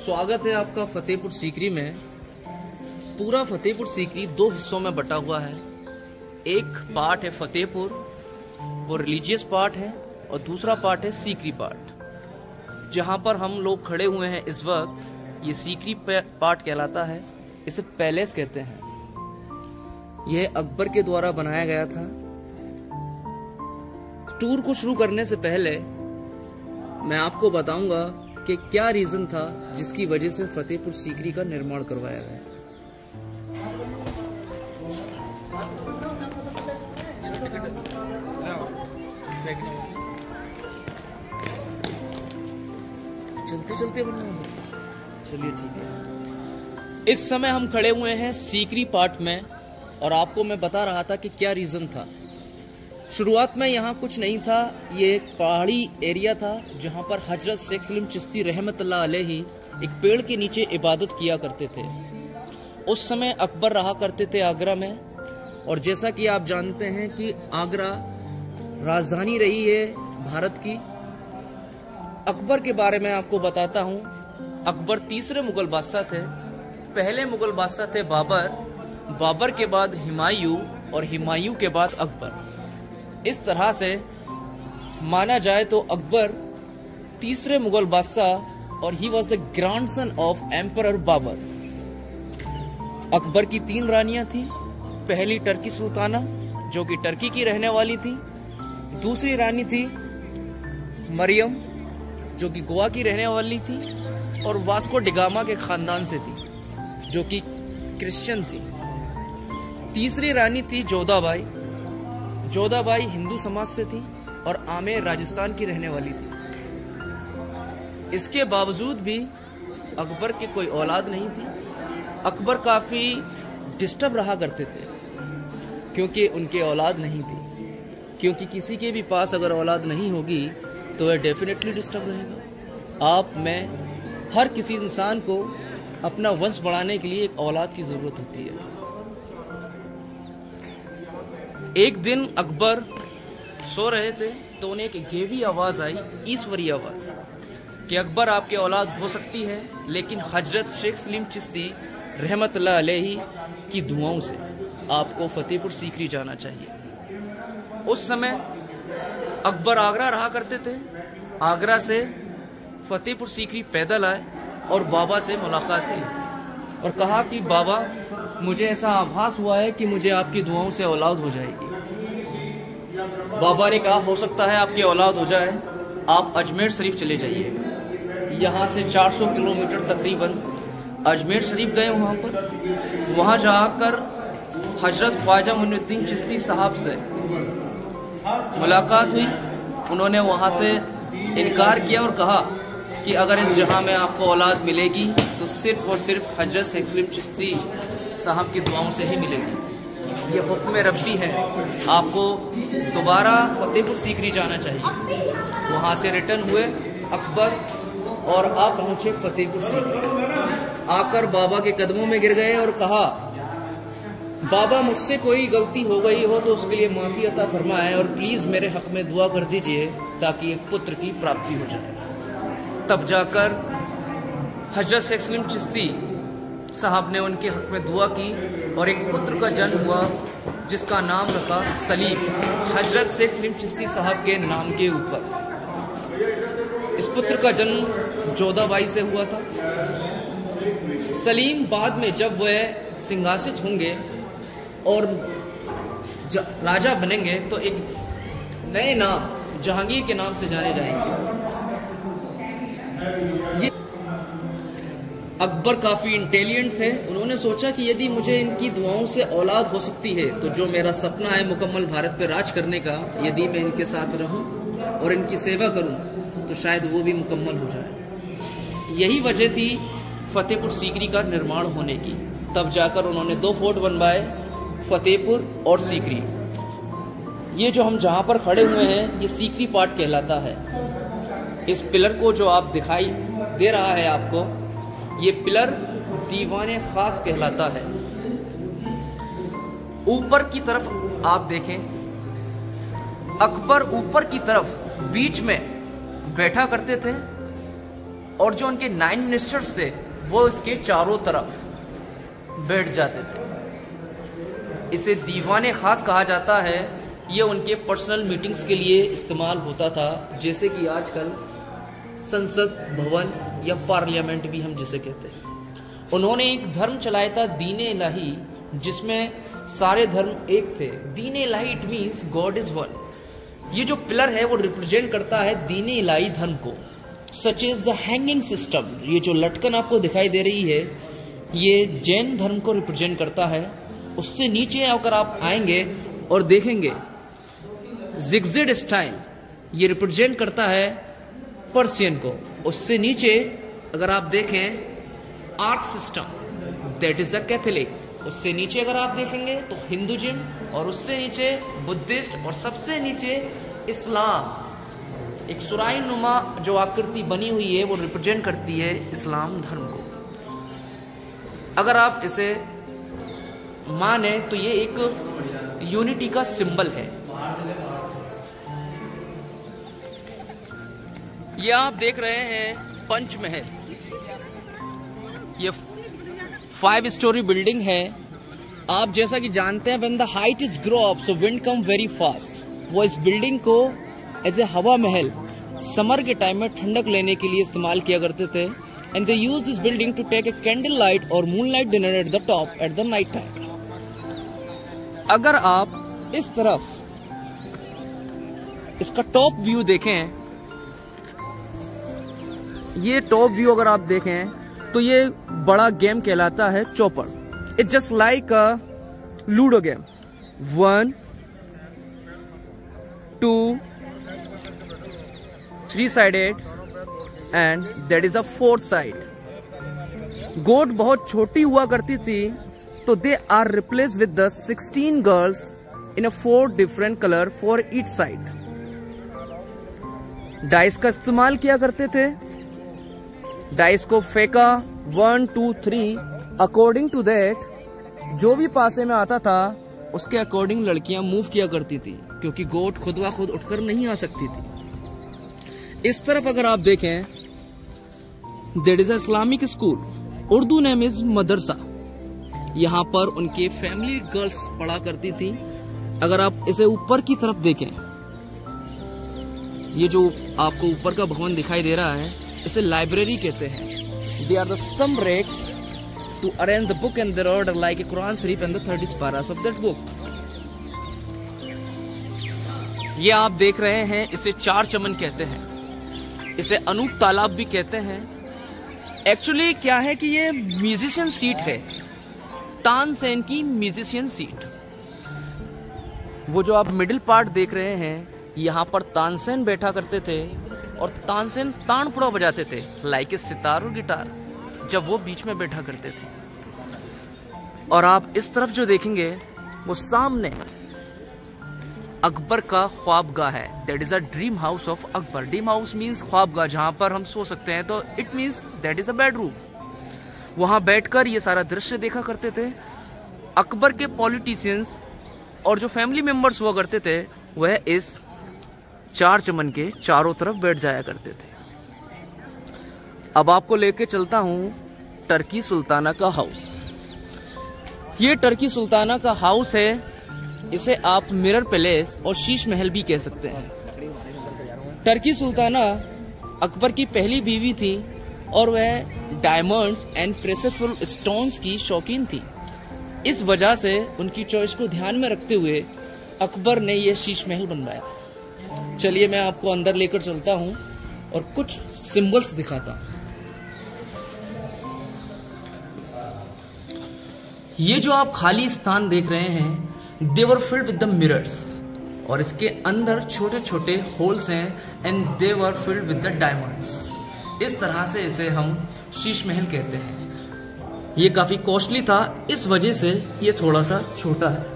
स्वागत है आपका फतेहपुर सीकरी में। पूरा फतेहपुर सीकरी दो हिस्सों में बटा हुआ है। एक पार्ट है फतेहपुर, वो रिलीजियस पार्ट है, और दूसरा पार्ट है सीकरी पार्ट। जहां पर हम लोग खड़े हुए हैं इस वक्त, ये सीकरी पार्ट कहलाता है। इसे पैलेस कहते हैं। यह अकबर के द्वारा बनाया गया था। टूर को शुरू करने से पहले मैं आपको बताऊंगा कि क्या रीजन था जिसकी वजह से फतेहपुर सीकरी का निर्माण करवाया गया। चलते चलते बनना होगा। चलिए ठीक है। इस समय हम खड़े हुए हैं सीकरी पार्ट में, और आपको मैं बता रहा था कि क्या रीजन था। शुरुआत में यहाँ कुछ नहीं था। ये एक पहाड़ी एरिया था जहाँ पर हजरत शेख सलीम चिश्ती रहमतुल्लाह अलैहि एक पेड़ के नीचे इबादत किया करते थे। उस समय अकबर रहा करते थे आगरा में, और जैसा कि आप जानते हैं कि आगरा राजधानी रही है भारत की। अकबर के बारे में आपको बताता हूँ। अकबर तीसरे मुगल बादशाह थे। पहले मुगल बादशाह थे बाबर, बाबर के बाद हुमायूं, और हुमायूं के बाद अकबर। इस तरह से माना जाए तो अकबर तीसरे मुगल बादशाह, और he was the grandson of emperor Babur. Akbar की 3 रानियां थी। पहली टर्की सुल्ताना, जो कि टर्की की रहने वाली थी। दूसरी रानी थी मरियम, जो कि गोवा की रहने वाली थी, और वास्को डिगामा के खानदान से थी, जो कि क्रिश्चियन थी। तीसरी रानी थी जोधाबाई। जोधाबाई हिंदू समाज से थी और आमेर राजस्थान की रहने वाली थी। इसके बावजूद भी अकबर के कोई औलाद नहीं थी। अकबर काफी डिस्टर्ब रहा करते थे क्योंकि उनके औलाद नहीं थी। क्योंकि किसी के भी पास अगर औलाद नहीं होगी तो वह डेफिनेटली डिस्टर्ब रहेगा। आप में हर किसी इंसान को अपना वंश बढ़ाने के लिए एक औलाद की जरूरत होती है। एक दिन अकबर सो रहे थे तो उन्हें एक गेवी आवाज आई, ईश्वरीय आवाज, कि अकबर आपके औलाद हो सकती है, लेकिन हजरत शेख सलीम चिश्ती रहमतुल्लाह अलैहि की दुआओं से आपको फतेहपुर सीकरी जाना चाहिए। उस समय अकबर आगरा रहा करते थे। आगरा से फतेहपुर सीकरी पैदल आए और बाबा से मुलाकात की और कहा कि बाबा, मुझे ऐसा आभास हुआ है कि मुझे आपकी दुआओं से औलाद हो जाएगी। बाबा ने कहा, हो सकता है आपकी औलाद हो जाए, आप अजमेर शरीफ चले जाइए। यहाँ से 400 किलोमीटर तकरीबन अजमेर शरीफ गए। वहाँ जाकर हजरत ख्वाजा मुइनुद्दीन चिश्ती साहब से मुलाकात हुई। उन्होंने वहाँ से इनकार किया और कहा कि अगर इस जहां में आपको औलाद मिलेगी तो सिर्फ और सिर्फ हजरत शेख सलीम चिश्ती साहब की दुआओं से ही मिलेगी। ये हुक्म रब्बी है, आपको दोबारा फतेहपुर सीकरी जाना चाहिए। वहाँ से रिटर्न हुए अकबर और आप पहुँचे फतेहपुर सीकरी। आकर बाबा के कदमों में गिर गए और कहा, बाबा, मुझसे कोई गलती हो गई हो तो उसके लिए माफ़ी अता फरमाएं, और प्लीज़ मेरे हक में दुआ कर दीजिए ताकि एक पुत्र की प्राप्ति हो जाए। तब जाकर हजरत शेख सलीम चिश्ती साहब ने उनके हक में दुआ की और एक पुत्र का जन्म हुआ जिसका नाम रखा सलीम, हजरत शेख सलीम चिश्ती साहब के नाम के ऊपर। इस पुत्र का जन्म जोधाबाई से हुआ था। सलीम बाद में जब वह सिंहासित होंगे और राजा बनेंगे तो एक नए नाम जहांगीर के नाम से जाने जाएंगे। ये अकबर काफी इंटेलिजेंट थे। उन्होंने सोचा कि यदि मुझे इनकी दुआओं से औलाद हो सकती है तो जो मेरा सपना है मुकम्मल भारत पर राज करने का, यदि मैं इनके साथ रहूं और इनकी सेवा करूं तो शायद वो भी मुकम्मल हो जाए। यही वजह थी फतेहपुर सीकरी का निर्माण होने की। तब जाकर उन्होंने 2 फोर्ट बनवाए, फतेहपुर और सीकरी। ये जो हम जहाँ पर खड़े हुए हैं ये सीकरी पार्ट कहलाता है। इस पिलर को जो आप दिखाई दे रहा है आपको, ये पिलर दीवाने खास कहलाता है। ऊपर की तरफ आप देखें, अकबर ऊपर की तरफ बीच में बैठा करते थे और जो उनके 9 मिनिस्टर्स थे वो इसके चारों तरफ बैठ जाते थे। इसे दीवाने खास कहा जाता है। ये उनके पर्सनल मीटिंग्स के लिए इस्तेमाल होता था, जैसे कि आजकल संसद भवन या पार्लियामेंट भी हम जिसे कहते हैं। उन्होंने एक धर्म चलाया था, दीन इलाही, जिसमें सारे धर्म एक थे। Din Ilahi it means God is one. ये जो पिलर है वो रिप्रेजेंट करता है दीन इलाही धर्म को। Such is the hanging system, ये जो लटकन आपको दिखाई दे रही है ये जैन धर्म को रिप्रेजेंट करता है। उससे नीचे अगर आप आएंगे और देखेंगे जिगजेड स्टाइल, ये रिप्रेजेंट करता है पर्सियन को। उससे नीचे अगर आप देखें arc system, that is the Catholic. उससे नीचे अगर आप देखेंगे तो हिंदुइज्म, और उससे नीचे बुद्धिस्ट, और सबसे नीचे इस्लाम। एक सुराही नुमा जो आकृति बनी हुई है वो रिप्रेजेंट करती है इस्लाम धर्म को। अगर आप इसे माने तो ये एक यूनिटी का सिंबल है। ये आप देख रहे हैं पंचमहल, ये 5 स्टोरी बिल्डिंग है। आप जैसा कि जानते हैं when the height is grow up so wind come very fast. वो इस बिल्डिंग को एज ए हवा महल समर के टाइम में ठंडक लेने के लिए इस्तेमाल किया करते थे। And they use this building to take a candle light और moon light dinner at the top at the night time. अगर आप इस तरफ इसका टॉप व्यू देखें, ये टॉप व्यू अगर आप देखें तो ये बड़ा गेम कहलाता है Chaupar. It's just like a ludo game. 1 2 3 sided and that is a 4th side. गोट बहुत छोटी हुआ करती थी, तो they are replace with the 16 girls in a 4 different colour for each side. Dice का इस्तेमाल किया करते थे। डाइस को फेंका 1 2 3, अकॉर्डिंग टू दैट जो भी पासे में आता था उसके अकॉर्डिंग लड़कियां मूव किया करती थी, क्योंकि गोट खुद व खुद उठकर नहीं आ सकती थी। इस तरफ अगर आप देखें, that is a Islamic school, Urdu name is madrasa. यहाँ पर उनके फैमिली गर्ल्स पढ़ा करती थी। अगर आप इसे ऊपर की तरफ देखें, ये जो आपको ऊपर का भवन दिखाई दे रहा है इसे लाइब्रेरी कहते हैं। They are the some racks to arrange the book in their order like a Quran Sharif and the 30 पारास ऑफ दैट बुक। ये आप देख रहे हैं, इसे 4 चमन कहते हैं, इसे अनूप तालाब भी कहते हैं। एक्चुअली क्या है कि ये म्यूजिशियन सीट है, तानसेन की म्यूजिशियन सीट। वो जो आप मिडिल पार्ट देख रहे हैं, यहाँ पर तानसेन बैठा करते थे और तानसेन तानपुरा बजाते थे लाइक ए सितार और गिटार, जब वो बीच में बैठा करते थे। और आप इस तरफ जो देखेंगे वो सामने अकबर का ख्वाबगाह है। That is a dream house of Akbar. Dream house means ख्वाबगाह, जहां पर हम सो सकते हैं, तो it means that is a bedroom. वहां बैठकर ये सारा दृश्य देखा करते थे। अकबर के पॉलिटिशियंस और जो फैमिली मेंबर्स हुआ करते थे वह इस 4 चमन के चारों तरफ बैठ जाया करते थे। अब आपको लेके चलता हूं टर्की सुल्ताना का हाउस। ये टर्की सुल्ताना का हाउस है। इसे आप मिरर पैलेस और शीश महल भी कह सकते हैं। टर्की सुल्ताना अकबर की पहली बीवी थी और वह डायमंड्स एंड प्रेसियस स्टोन्स की शौकीन थी। इस वजह से उनकी चॉइस को ध्यान में रखते हुए अकबर ने यह शीश महल बनवाया। चलिए मैं आपको अंदर लेकर चलता हूं और कुछ सिंबल्स दिखाता हूं। ये जो आप खाली स्थान देख रहे हैं, दे वर फिल्ड विद द मिरर्स, और इसके अंदर छोटे छोटे होल्स हैं and they were filled with the diamonds. इस तरह से इसे हम शीश महल कहते हैं। ये काफी कॉस्टली था, इस वजह से ये थोड़ा सा छोटा है।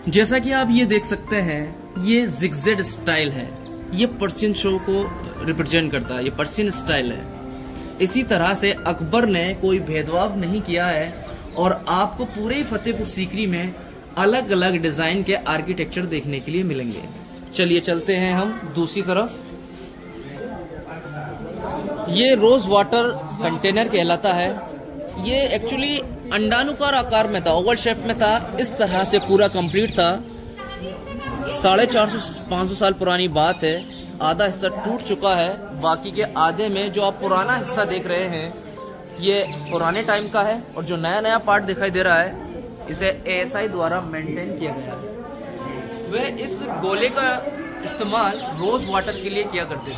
जैसा कि आप ये देख सकते हैं, ये जिगजेड स्टाइल है, ये पर्शियन शो को रिप्रेजेंट करता है, ये पर्शियन स्टाइल है। इसी तरह से अकबर ने कोई भेदभाव नहीं किया है और आपको पूरे फतेहपुर सीकरी में अलग अलग डिजाइन के आर्किटेक्चर देखने के लिए मिलेंगे। चलिए चलते हैं हम दूसरी तरफ। ये रोज वाटर कंटेनर कहलाता है। ये एक्चुअली अंडानुकार आकार में था, ओवल शेप में था, इस तरह से पूरा कंप्लीट था। 450-500 साल पुरानी बात है। आधा हिस्सा टूट चुका है, बाकी के आधे में जो आप पुराना हिस्सा देख रहे हैं ये पुराने टाइम का है और जो नया नया पार्ट दिखाई दे रहा है इसे ASI द्वारा मेंटेन किया गया है। वह इस गोले का इस्तेमाल रोज वाटर के लिए किया करते थे।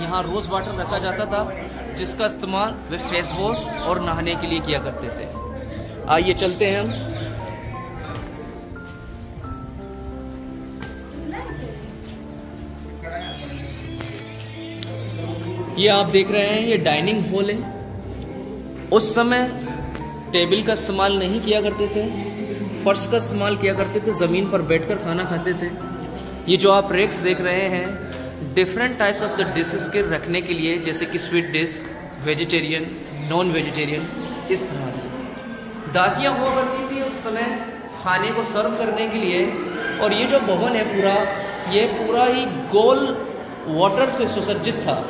यहाँ रोज वाटर रखा जाता था जिसका इस्तेमाल वे फेस वॉश और नहाने के लिए किया करते थे। आइए चलते हैं हम। ये आप देख रहे हैं, ये डाइनिंग हॉल है। उस समय टेबल का इस्तेमाल नहीं किया करते थे, फर्श का इस्तेमाल किया करते थे, जमीन पर बैठकर खाना खाते थे। ये जो आप रेक्स देख रहे हैं different types of the dishes के रखने के लिए, जैसे कि sweet dish, vegetarian, non vegetarian, इस तरह से दासियां हुआ करती थी उस समय खाने को सर्व करने के लिए। और ये जो भवन है पूरा, ये पूरा ही गोल वाटर से सुसज्जित था।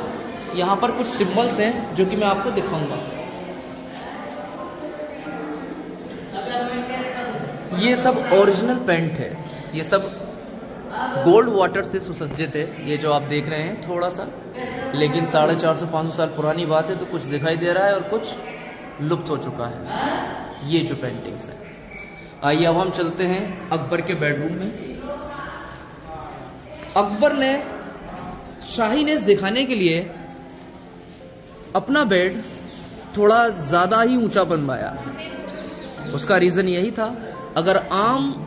यहाँ पर कुछ सिंबल्स हैं जो कि मैं आपको दिखाऊंगा। ये सब ओरिजिनल पेंट है, ये सब गोल्ड वाटर से सुसज्जित है। ये जो आप देख रहे हैं थोड़ा सा, लेकिन 450-500 साल पुरानी बात है तो कुछ दिखाई दे रहा है और कुछ लुप्त हो चुका है। ये जो पेंटिंग्स है। आइए अब हम चलते हैं अकबर के बेडरूम में। अकबर ने शाहीनेस दिखाने के लिए अपना बेड थोड़ा ज़्यादा ही ऊंचा बनवाया। उसका रीज़न यही था, अगर आम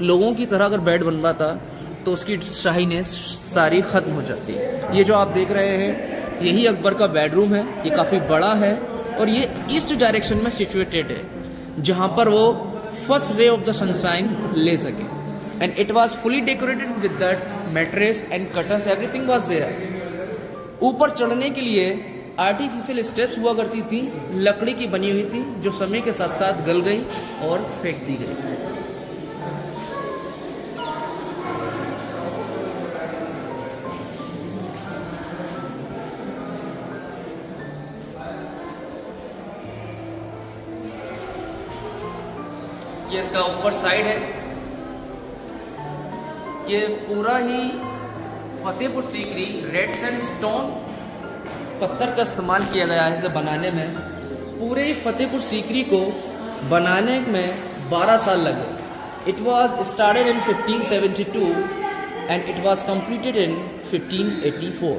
लोगों की तरह अगर बेड बनवाता तो उसकी शाहीनेस सारी ख़त्म हो जाती। ये जो आप देख रहे हैं यही अकबर का बेडरूम है। ये काफ़ी बड़ा है और ये ईस्ट डायरेक्शन में सिचुएटेड है, जहाँ पर वो first ray of the sunshine ले सके। And it was fully decorated with that mattress and curtains, everything was there. ऊपर चढ़ने के लिए आर्टिफिशियल स्टेप्स हुआ करती थी, लकड़ी की बनी हुई थी, जो समय के साथ साथ गल गई और फेंक दी गई। ये इसका ऊपर साइड है। ये पूरा ही फतेहपुर सीकरी रेड सैंडस्टोन पत्थर का इस्तेमाल किया गया है इसे बनाने में। पूरे फतेहपुर सीकरी को बनाने में 12 साल लगे। It was started in 1572 and it was completed in 1584।